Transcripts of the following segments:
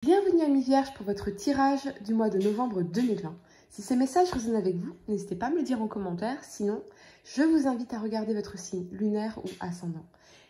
Bienvenue Amis Vierges pour votre tirage du mois de novembre 2020. Si ces messages résonnent avec vous, n'hésitez pas à me le dire en commentaire, sinon je vous invite à regarder votre signe lunaire ou ascendant.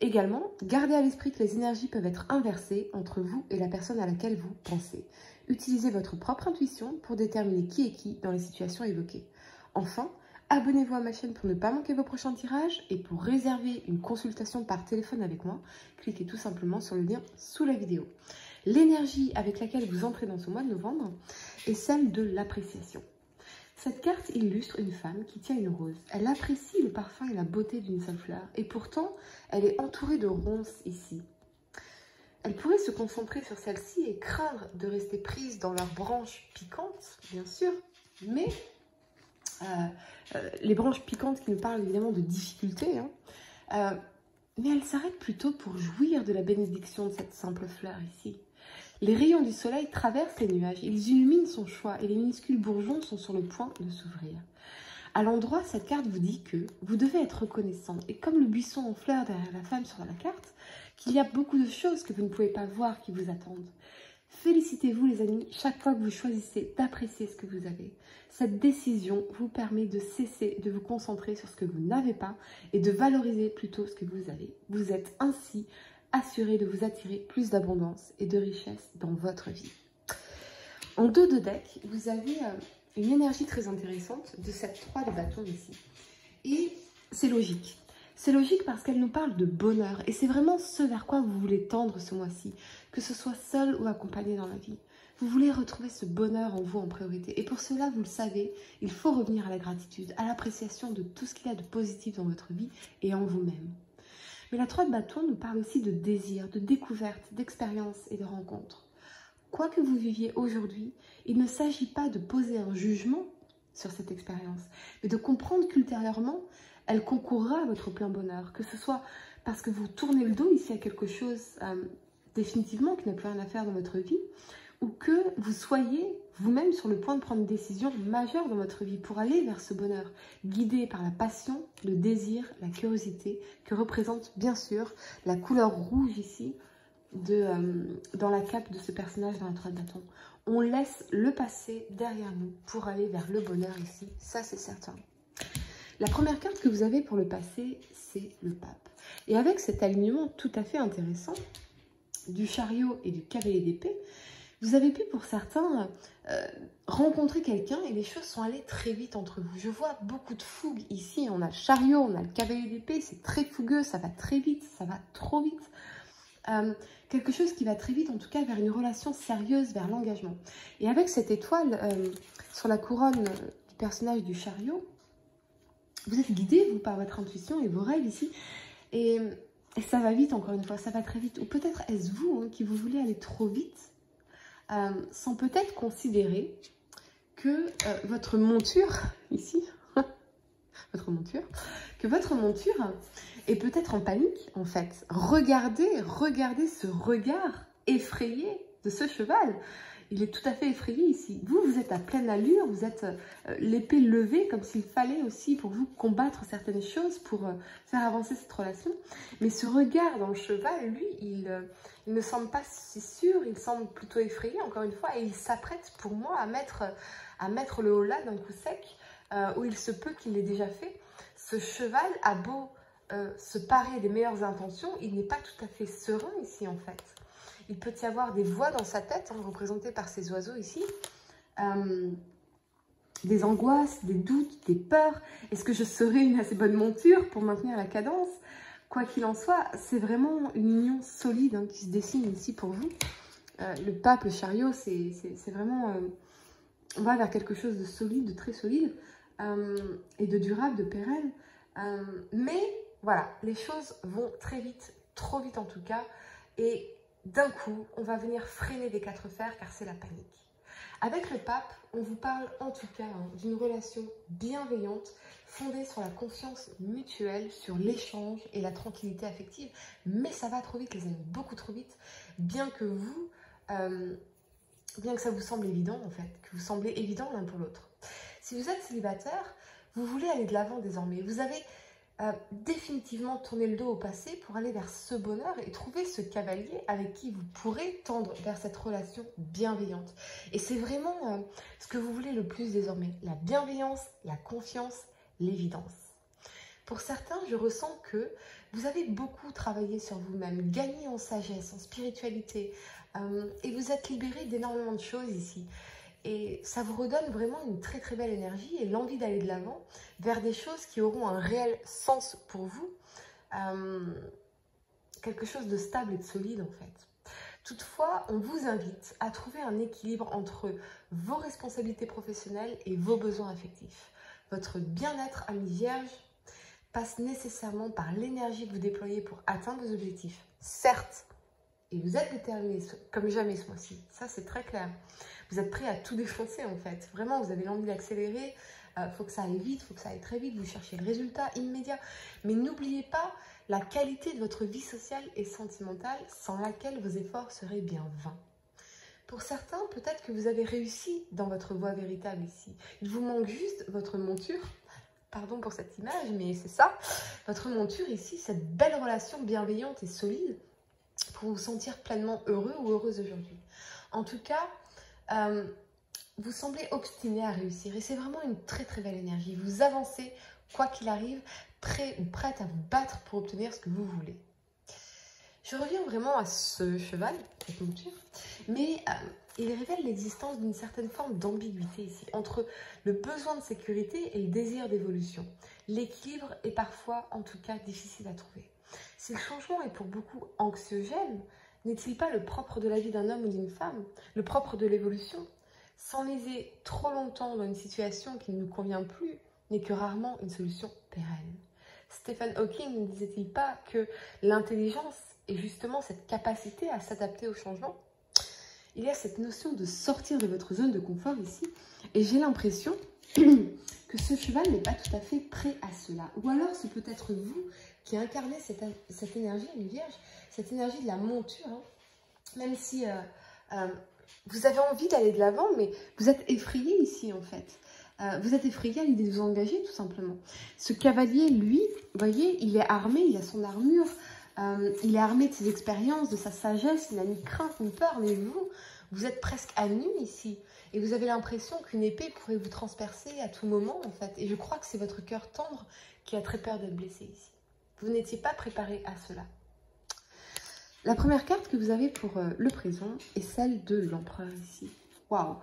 Également, gardez à l'esprit que les énergies peuvent être inversées entre vous et la personne à laquelle vous pensez. Utilisez votre propre intuition pour déterminer qui est qui dans les situations évoquées. Enfin, abonnez-vous à ma chaîne pour ne pas manquer vos prochains tirages et pour réserver une consultation par téléphone avec moi, cliquez tout simplement sur le lien sous la vidéo. L'énergie avec laquelle vous entrez dans ce mois de novembre est celle de l'appréciation. Cette carte illustre une femme qui tient une rose. Elle apprécie le parfum et la beauté d'une seule fleur. Et pourtant, elle est entourée de ronces ici. Elle pourrait se concentrer sur celle-ci et craindre de rester prise dans leurs branches piquantes, bien sûr. Mais les branches piquantes qui nous parlent évidemment de difficultés, mais elle s'arrête plutôt pour jouir de la bénédiction de cette simple fleur ici. Les rayons du soleil traversent les nuages, ils illuminent son choix et les minuscules bourgeons sont sur le point de s'ouvrir. À l'endroit, cette carte vous dit que vous devez être reconnaissant. Et comme le buisson en fleurs derrière la femme sur la carte, qu'il y a beaucoup de choses que vous ne pouvez pas voir qui vous attendent. Félicitez-vous les amis, chaque fois que vous choisissez d'apprécier ce que vous avez. Cette décision vous permet de cesser de vous concentrer sur ce que vous n'avez pas et de valoriser plutôt ce que vous avez. Vous êtes ainsi assuré de vous attirer plus d'abondance et de richesse dans votre vie. En dos de deck, vous avez une énergie très intéressante de cette 3 de bâton ici. Et c'est logique. C'est logique parce qu'elle nous parle de bonheur et c'est vraiment ce vers quoi vous voulez tendre ce mois-ci, que ce soit seul ou accompagné dans la vie. Vous voulez retrouver ce bonheur en vous en priorité et pour cela, vous le savez, il faut revenir à la gratitude, à l'appréciation de tout ce qu'il y a de positif dans votre vie et en vous-même. Mais la 3 de bâton nous parle aussi de désir, de découverte, d'expérience et de rencontre. Quoi que vous viviez aujourd'hui, il ne s'agit pas de poser un jugement sur cette expérience, mais de comprendre qu'ultérieurement, elle concourra à votre plein bonheur, que ce soit parce que vous tournez le dos ici à quelque chose définitivement qui n'a plus rien à faire dans votre vie, ou que vous soyez vous-même sur le point de prendre une décision majeure dans votre vie pour aller vers ce bonheur, guidé par la passion, le désir, la curiosité, que représente bien sûr la couleur rouge ici, dans la cape de ce personnage dans la 3 de bâton. On laisse le passé derrière nous pour aller vers le bonheur ici, ça c'est certain. La première carte que vous avez pour le passé, c'est le pape. Et avec cet alignement tout à fait intéressant du chariot et du cavalier d'épée, vous avez pu pour certains rencontrer quelqu'un et les choses sont allées très vite entre vous. Je vois beaucoup de fougue ici, on a le chariot, on a le cavalier d'épée, c'est très fougueux, ça va très vite, ça va trop vite. Quelque chose qui va très vite en tout cas vers une relation sérieuse, vers l'engagement. Et avec cette étoile sur la couronne du personnage du chariot, vous êtes guidé, vous, par votre intuition et vos rêves ici. Et ça va vite, encore une fois, ça va très vite. Ou peut-être est-ce vous qui vous voulez aller trop vite, sans peut-être considérer que votre monture, ici, votre monture est peut-être en panique, en fait. Regardez ce regard effrayé de ce cheval. Il est tout à fait effrayé ici. Vous êtes à pleine allure, vous êtes l'épée levée, comme s'il fallait aussi pour vous combattre certaines choses pour faire avancer cette relation. Mais ce regard dans le cheval, lui, il ne semble pas si sûr, il semble plutôt effrayé, encore une fois, et il s'apprête pour moi à mettre le holà d'un coup sec, où il se peut qu'il l'ait déjà fait. Ce cheval a beau se parer des meilleures intentions, il n'est pas tout à fait serein ici, en fait. Il peut y avoir des voix dans sa tête, représentées par ces oiseaux ici, des angoisses, des doutes, des peurs. Est-ce que je serai une assez bonne monture pour maintenir la cadence? Quoi qu'il en soit, c'est vraiment une union solide qui se dessine ici pour vous. Le pape, le chariot, c'est vraiment... on va vers quelque chose de solide, de très solide, et de durable, de pérenne. Mais voilà, les choses vont très vite, trop vite en tout cas, et d'un coup, on va venir freiner des 4 fers car c'est la panique. Avec le pape, on vous parle en tout cas d'une relation bienveillante, fondée sur la confiance mutuelle, sur l'échange et la tranquillité affective. Mais ça va trop vite les amis, beaucoup trop vite, bien que ça vous semble évident en fait, que vous semblez évident l'un pour l'autre. Si vous êtes célibataire, vous voulez aller de l'avant désormais. Vous avez définitivement tourner le dos au passé pour aller vers ce bonheur et trouver ce cavalier avec qui vous pourrez tendre vers cette relation bienveillante. Et c'est vraiment ce que vous voulez le plus désormais, la bienveillance, la confiance, l'évidence. Pour certains, je ressens que vous avez beaucoup travaillé sur vous-même, gagné en sagesse, en spiritualité, et vous êtes libéré d'énormément de choses ici. Et ça vous redonne vraiment une très très belle énergie et l'envie d'aller de l'avant vers des choses qui auront un réel sens pour vous. Quelque chose de stable et de solide en fait. Toutefois, on vous invite à trouver un équilibre entre vos responsabilités professionnelles et vos besoins affectifs. Votre bien-être ami vierge passe nécessairement par l'énergie que vous déployez pour atteindre vos objectifs. Certes, et vous êtes déterminé comme jamais ce mois-ci, ça c'est très clair. Vous êtes prêt à tout défoncer en fait. Vraiment, vous avez l'envie d'accélérer. Faut que ça aille vite, faut que ça aille très vite. Vous cherchez le résultat immédiat. Mais n'oubliez pas la qualité de votre vie sociale et sentimentale sans laquelle vos efforts seraient bien vains. Pour certains, peut-être que vous avez réussi dans votre voie véritable ici. Il vous manque juste votre monture. Pardon pour cette image, mais c'est ça. Votre monture ici, cette belle relation bienveillante et solide pour vous sentir pleinement heureux ou heureuse aujourd'hui. En tout cas, vous semblez obstiné à réussir et c'est vraiment une très très belle énergie. Vous avancez, quoi qu'il arrive, prêt ou prête à vous battre pour obtenir ce que vous voulez. Je reviens vraiment à ce cheval, cette monture, mais il révèle l'existence d'une certaine forme d'ambiguïté ici, entre le besoin de sécurité et le désir d'évolution. L'équilibre est parfois, en tout cas, difficile à trouver. Si le changement est pour beaucoup anxiogène, n'est-il pas le propre de la vie d'un homme ou d'une femme, le propre de l'évolution? S'enliser trop longtemps dans une situation qui ne nous convient plus n'est que rarement une solution pérenne. Stephen Hawking ne disait-il pas que l'intelligence est justement cette capacité à s'adapter au changement? Il y a cette notion de sortir de votre zone de confort ici, et j'ai l'impression que ce cheval n'est pas tout à fait prêt à cela. Ou alors c'est peut-être vous qui incarnez cette énergie, une vierge, cette énergie de la monture, hein. Même si vous avez envie d'aller de l'avant, mais vous êtes effrayé ici en fait. Vous êtes effrayé à l'idée de vous engager tout simplement. Ce cavalier, lui, vous voyez, il est armé, il a son armure, il est armé de ses expériences, de sa sagesse, il n'a ni crainte ni peur, mais vous êtes presque à nu ici. Et vous avez l'impression qu'une épée pourrait vous transpercer à tout moment en fait. Et je crois que c'est votre cœur tendre qui a très peur d'être blessé ici. Vous n'étiez pas préparé à cela. La première carte que vous avez pour le présent est celle de l'empereur ici. Waouh!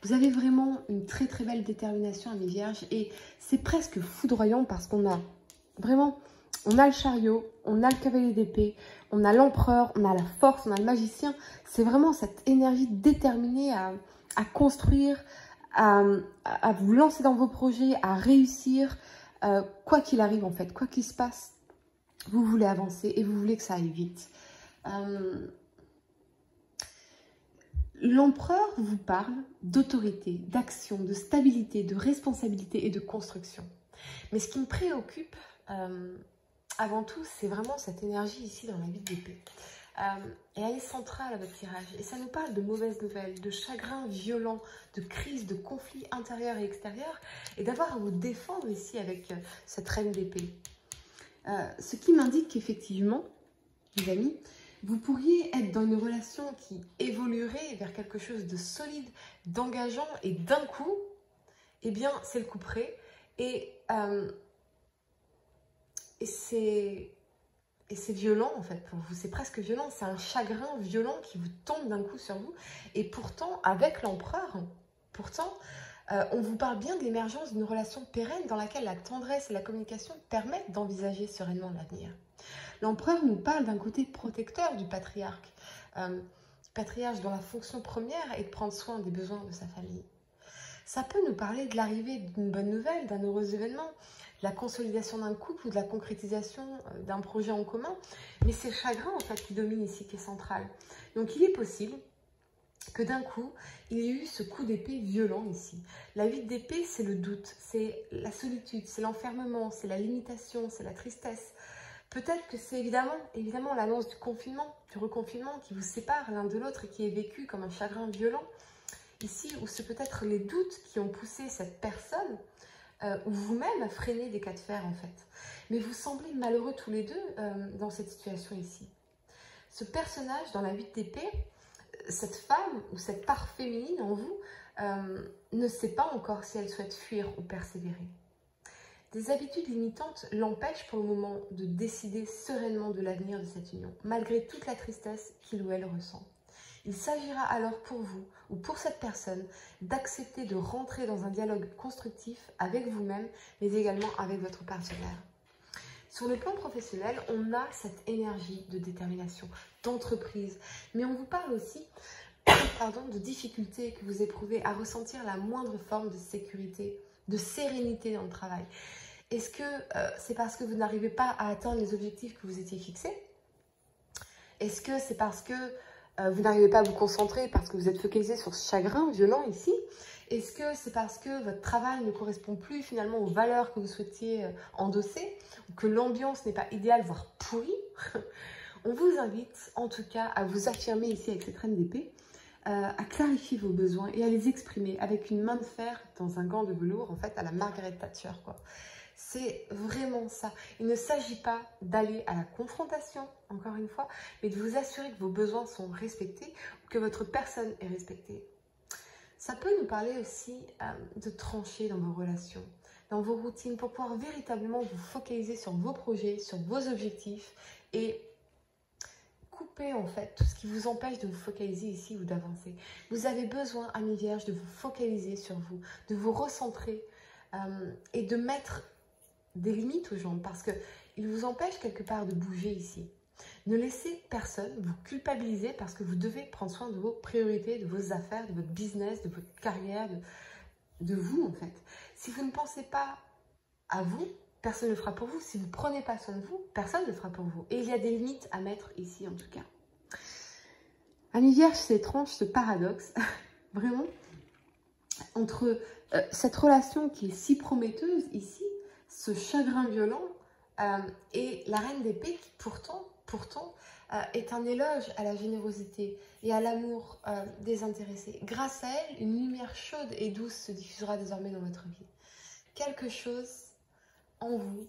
Vous avez vraiment une très très belle détermination à mes vierges et c'est presque foudroyant parce qu'on a vraiment, on a le chariot, on a le cavalier d'épée, on a l'empereur, on a la force, on a le magicien. C'est vraiment cette énergie déterminée à construire, à vous lancer dans vos projets, à réussir, quoi qu'il arrive en fait, quoi qu'il se passe. Vous voulez avancer et vous voulez que ça aille vite. L'empereur vous parle d'autorité, d'action, de stabilité, de responsabilité et de construction. Mais ce qui me préoccupe avant tout, c'est vraiment cette énergie ici dans la vie d'épée. Et elle est centrale à votre tirage. Et ça nous parle de mauvaises nouvelles, de chagrin violent, de crise, de conflits intérieurs et extérieurs. Et d'avoir à vous défendre ici avec cette reine d'épée. Ce qui m'indique qu'effectivement, les amis, vous pourriez être dans une relation qui évoluerait vers quelque chose de solide, d'engageant, et d'un coup, eh bien, c'est le coup près. Et c'est violent, en fait, pour vous. C'est presque violent. C'est un chagrin violent qui vous tombe d'un coup sur vous. Et pourtant, avec l'empereur, on vous parle bien de l'émergence d'une relation pérenne dans laquelle la tendresse et la communication permettent d'envisager sereinement l'avenir. L'empereur nous parle d'un côté protecteur du patriarche. Patriarche dont la fonction première est de prendre soin des besoins de sa famille. Ça peut nous parler de l'arrivée d'une bonne nouvelle, d'un heureux événement, de la consolidation d'un couple ou de la concrétisation d'un projet en commun. Mais c'est le chagrin en fait qui domine ici, qui est central. Donc il est possible que d'un coup, il y ait eu ce coup d'épée violent ici. La vie d'épée, c'est le doute, c'est la solitude, c'est l'enfermement, c'est la limitation, c'est la tristesse. Peut-être que c'est évidemment l'annonce du confinement, du reconfinement qui vous sépare l'un de l'autre et qui est vécu comme un chagrin violent. Ici, ou c'est peut-être les doutes qui ont poussé cette personne ou vous-même freinez des cas de fer en fait. Mais vous semblez malheureux tous les deux dans cette situation ici. Ce personnage dans la 8 d'épée, cette femme ou cette part féminine en vous ne sait pas encore si elle souhaite fuir ou persévérer. Des habitudes limitantes l'empêchent pour le moment de décider sereinement de l'avenir de cette union, malgré toute la tristesse qu'il ou elle ressent. Il s'agira alors pour vous ou pour cette personne d'accepter de rentrer dans un dialogue constructif avec vous-même, mais également avec votre partenaire. Sur le plan professionnel, on a cette énergie de détermination, d'entreprise, mais on vous parle aussi de difficultés que vous éprouvez à ressentir la moindre forme de sécurité, de sérénité dans le travail. Est-ce que c'est parce que vous n'arrivez pas à atteindre les objectifs que vous étiez fixés? Est-ce que c'est parce que vous n'arrivez pas à vous concentrer parce que vous êtes focalisé sur ce chagrin violent ici? Est-ce que c'est parce que votre travail ne correspond plus finalement aux valeurs que vous souhaitiez endosser? Ou que l'ambiance n'est pas idéale, voire pourrie? On vous invite en tout cas à vous affirmer ici avec cette reine d'épée, à clarifier vos besoins et à les exprimer avec une main de fer dans un gant de velours, en fait à la Margaret Thatcher, quoi. C'est vraiment ça. Il ne s'agit pas d'aller à la confrontation, encore une fois, mais de vous assurer que vos besoins sont respectés ou que votre personne est respectée. Ça peut nous parler aussi de trancher dans vos relations, dans vos routines, pour pouvoir véritablement vous focaliser sur vos projets, sur vos objectifs et couper en fait tout ce qui vous empêche de vous focaliser ici ou d'avancer. Vous avez besoin, amis vierges, de vous focaliser sur vous, de vous recentrer et de mettre des limites aux gens parce qu'il vous empêche quelque part de bouger ici. Ne laissez personne vous culpabiliser parce que vous devez prendre soin de vos priorités, de vos affaires, de votre business, de votre carrière, de vous en fait. Si vous ne pensez pas à vous, personne ne le fera pour vous. Si vous ne prenez pas soin de vous, personne ne le fera pour vous. Et il y a des limites à mettre ici en tout cas. Amis vierges, c'est étrange ce paradoxe, vraiment, entre cette relation qui est si prometteuse ici, ce chagrin violent et la reine d'épée qui pourtant est un éloge à la générosité et à l'amour désintéressé. Grâce à elle, une lumière chaude et douce se diffusera désormais dans votre vie. Quelque chose en vous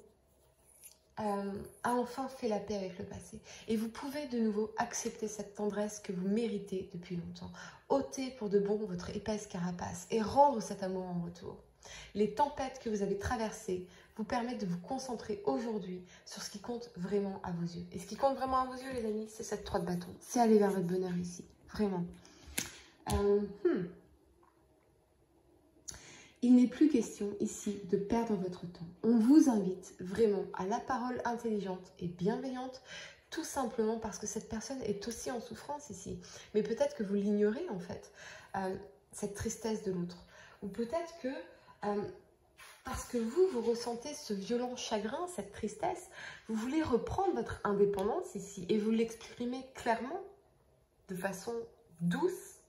a enfin fait la paix avec le passé. Et vous pouvez de nouveau accepter cette tendresse que vous méritez depuis longtemps. Ôter pour de bon votre épaisse carapace et rendre cet amour en retour. Les tempêtes que vous avez traversées vous permettent de vous concentrer aujourd'hui sur ce qui compte vraiment à vos yeux. Et ce qui compte vraiment à vos yeux, les amis, c'est cette 3 de bâton. C'est aller vers votre bonheur ici. Vraiment. Il n'est plus question ici de perdre votre temps. On vous invite vraiment à la parole intelligente et bienveillante, tout simplement parce que cette personne est aussi en souffrance ici. Mais peut-être que vous l'ignorez en fait, cette tristesse de l'autre. Ou peut-être que parce que vous ressentez ce violent chagrin, cette tristesse, vous voulez reprendre votre indépendance ici et vous l'exprimez clairement, de façon douce,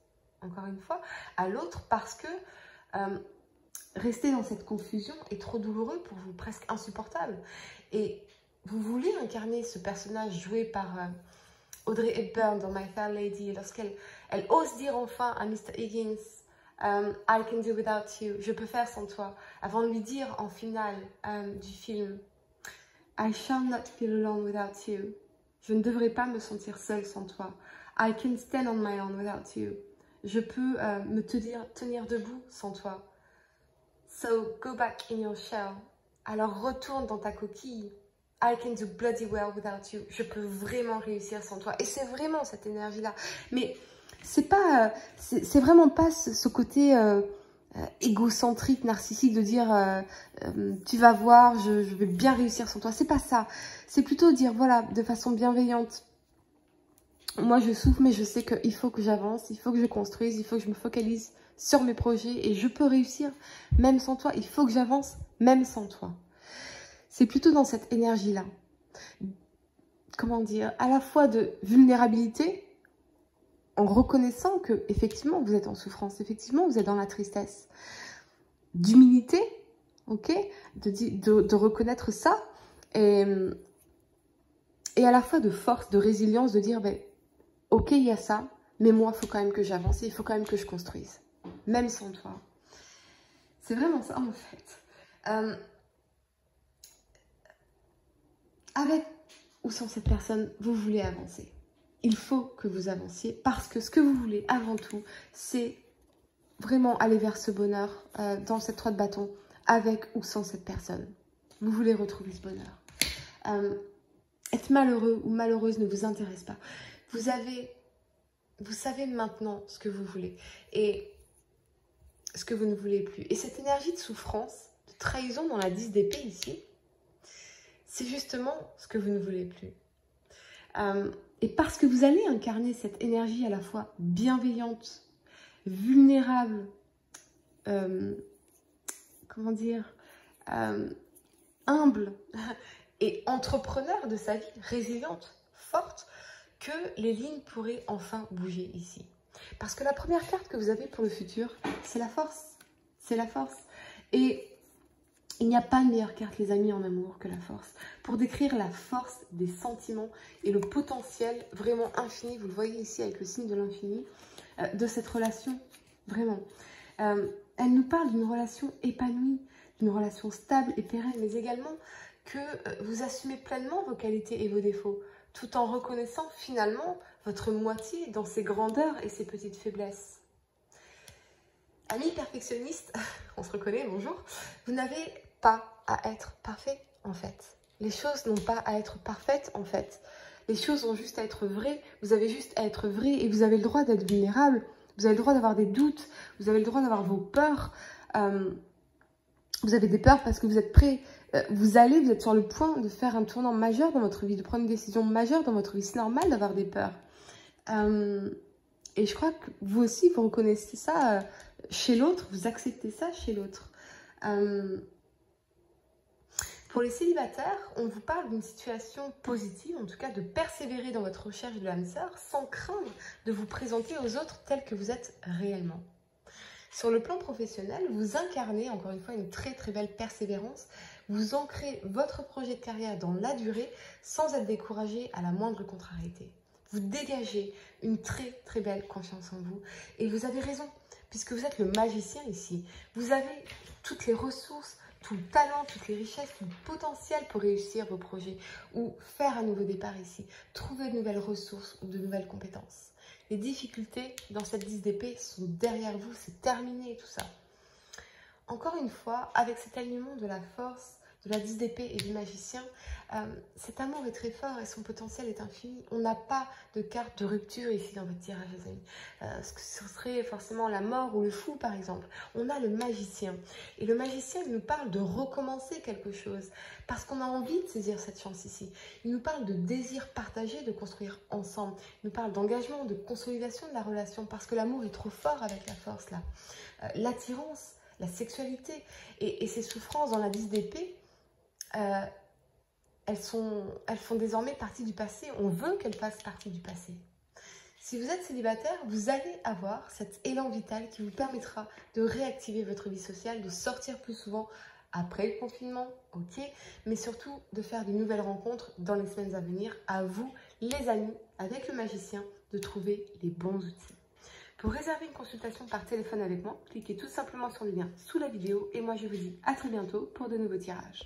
encore une fois, à l'autre parce que rester dans cette confusion est trop douloureux pour vous, presque insupportable. Et vous voulez incarner ce personnage joué par Audrey Hepburn dans My Fair Lady, lorsqu'elle ose dire enfin à Mr. Higgins I can do without you, je peux faire sans toi, avant de lui dire en finale du film I shall not feel alone without you, je ne devrais pas me sentir seule sans toi. I can stand on my own without you, je peux me tenir debout sans toi. So go back in your shell, alors retourne dans ta coquille. I can do bloody well without you, je peux vraiment réussir sans toi. Et c'est vraiment cette énergie là, mais c'est pas, c'est vraiment pas ce côté égocentrique, narcissique de dire tu vas voir, je vais bien réussir sans toi. C'est pas ça. C'est plutôt dire voilà, de façon bienveillante. Moi je souffre, mais je sais qu'il faut que j'avance, il faut que je construise, il faut que je me focalise sur mes projets et je peux réussir même sans toi. Il faut que j'avance même sans toi. C'est plutôt dans cette énergie là. Comment dire, à la fois de vulnérabilité, en reconnaissant que effectivement vous êtes en souffrance, effectivement vous êtes dans la tristesse, d'humilité, ok, de reconnaître ça, et à la fois de force, de résilience, de dire ben, ok il y a ça, mais moi il faut quand même que j'avance, il faut quand même que je construise, même sans toi. C'est vraiment ça en fait. Avec ou sans cette personne, vous voulez avancer. Il faut que vous avanciez parce que ce que vous voulez avant tout, c'est vraiment aller vers ce bonheur dans cette 3 de bâton, avec ou sans cette personne. Vous voulez retrouver ce bonheur. Être malheureux ou malheureuse ne vous intéresse pas. Vous savez maintenant ce que vous voulez et ce que vous ne voulez plus. Et cette énergie de souffrance, de trahison dans la 10 d'épée ici, c'est justement ce que vous ne voulez plus. Et parce que vous allez incarner cette énergie à la fois bienveillante, vulnérable, comment dire, humble et entrepreneur de sa vie, résiliente, forte, que les lignes pourraient enfin bouger ici. Parce que la première carte que vous avez pour le futur, c'est la force. C'est la force. Et il n'y a pas de meilleure carte, les amis, en amour que la force. Pour décrire la force des sentiments et le potentiel vraiment infini, vous le voyez ici avec le signe de l'infini, de cette relation, vraiment. Elle nous parle d'une relation épanouie, d'une relation stable et pérenne, mais également que vous assumez pleinement vos qualités et vos défauts, tout en reconnaissant finalement votre moitié dans ses grandeurs et ses petites faiblesses. Amis perfectionnistes, on se reconnaît, bonjour. Vous n'avez pas à être parfait, en fait. Les choses n'ont pas à être parfaites, en fait. Les choses ont juste à être vraies. Vous avez juste à être vrai et vous avez le droit d'être vulnérable. Vous avez le droit d'avoir des doutes. Vous avez le droit d'avoir vos peurs. Vous avez des peurs parce que vous êtes prêt. Vous êtes sur le point de faire un tournant majeur dans votre vie, de prendre une décision majeure dans votre vie. C'est normal d'avoir des peurs. Et je crois que vous aussi, vous reconnaissez ça chez l'autre, vous acceptez ça chez l'autre. Pour les célibataires, on vous parle d'une situation positive, en tout cas de persévérer dans votre recherche de l'âme sœur sans craindre de vous présenter aux autres tel que vous êtes réellement. Sur le plan professionnel, vous incarnez encore une fois une très très belle persévérance. Vous ancrez votre projet de carrière dans la durée sans être découragé à la moindre contrariété. Vous dégagez une très très belle confiance en vous. Et vous avez raison, puisque vous êtes le magicien ici. Vous avez toutes les ressources, tout le talent, toutes les richesses, tout le potentiel pour réussir vos projets ou faire un nouveau départ ici. Trouver de nouvelles ressources ou de nouvelles compétences. Les difficultés dans cette 10 d'épée sont derrière vous, c'est terminé tout ça. Encore une fois, avec cet alignement de la force, de la 10 d'épée et du magicien, cet amour est très fort et son potentiel est infini. On n'a pas de carte de rupture ici dans votre tirage, les amis. Ce serait forcément la mort ou le fou, par exemple. On a le magicien. Et le magicien, il nous parle de recommencer quelque chose parce qu'on a envie de saisir cette chance ici. Il nous parle de désir partagé, de construire ensemble. Il nous parle d'engagement, de consolidation de la relation parce que l'amour est trop fort avec la force, là. L'attirance, la sexualité et ces souffrances dans la 10 d'épée, elles font désormais partie du passé. On veut qu'elles fassent partie du passé. Si vous êtes célibataire, vous allez avoir cet élan vital qui vous permettra de réactiver votre vie sociale, de sortir plus souvent après le confinement, ok, mais surtout de faire de nouvelles rencontres dans les semaines à venir. À vous, les amis, avec le magicien, de trouver les bons outils. Pour réserver une consultation par téléphone avec moi, cliquez tout simplement sur le lien sous la vidéo et moi je vous dis à très bientôt pour de nouveaux tirages.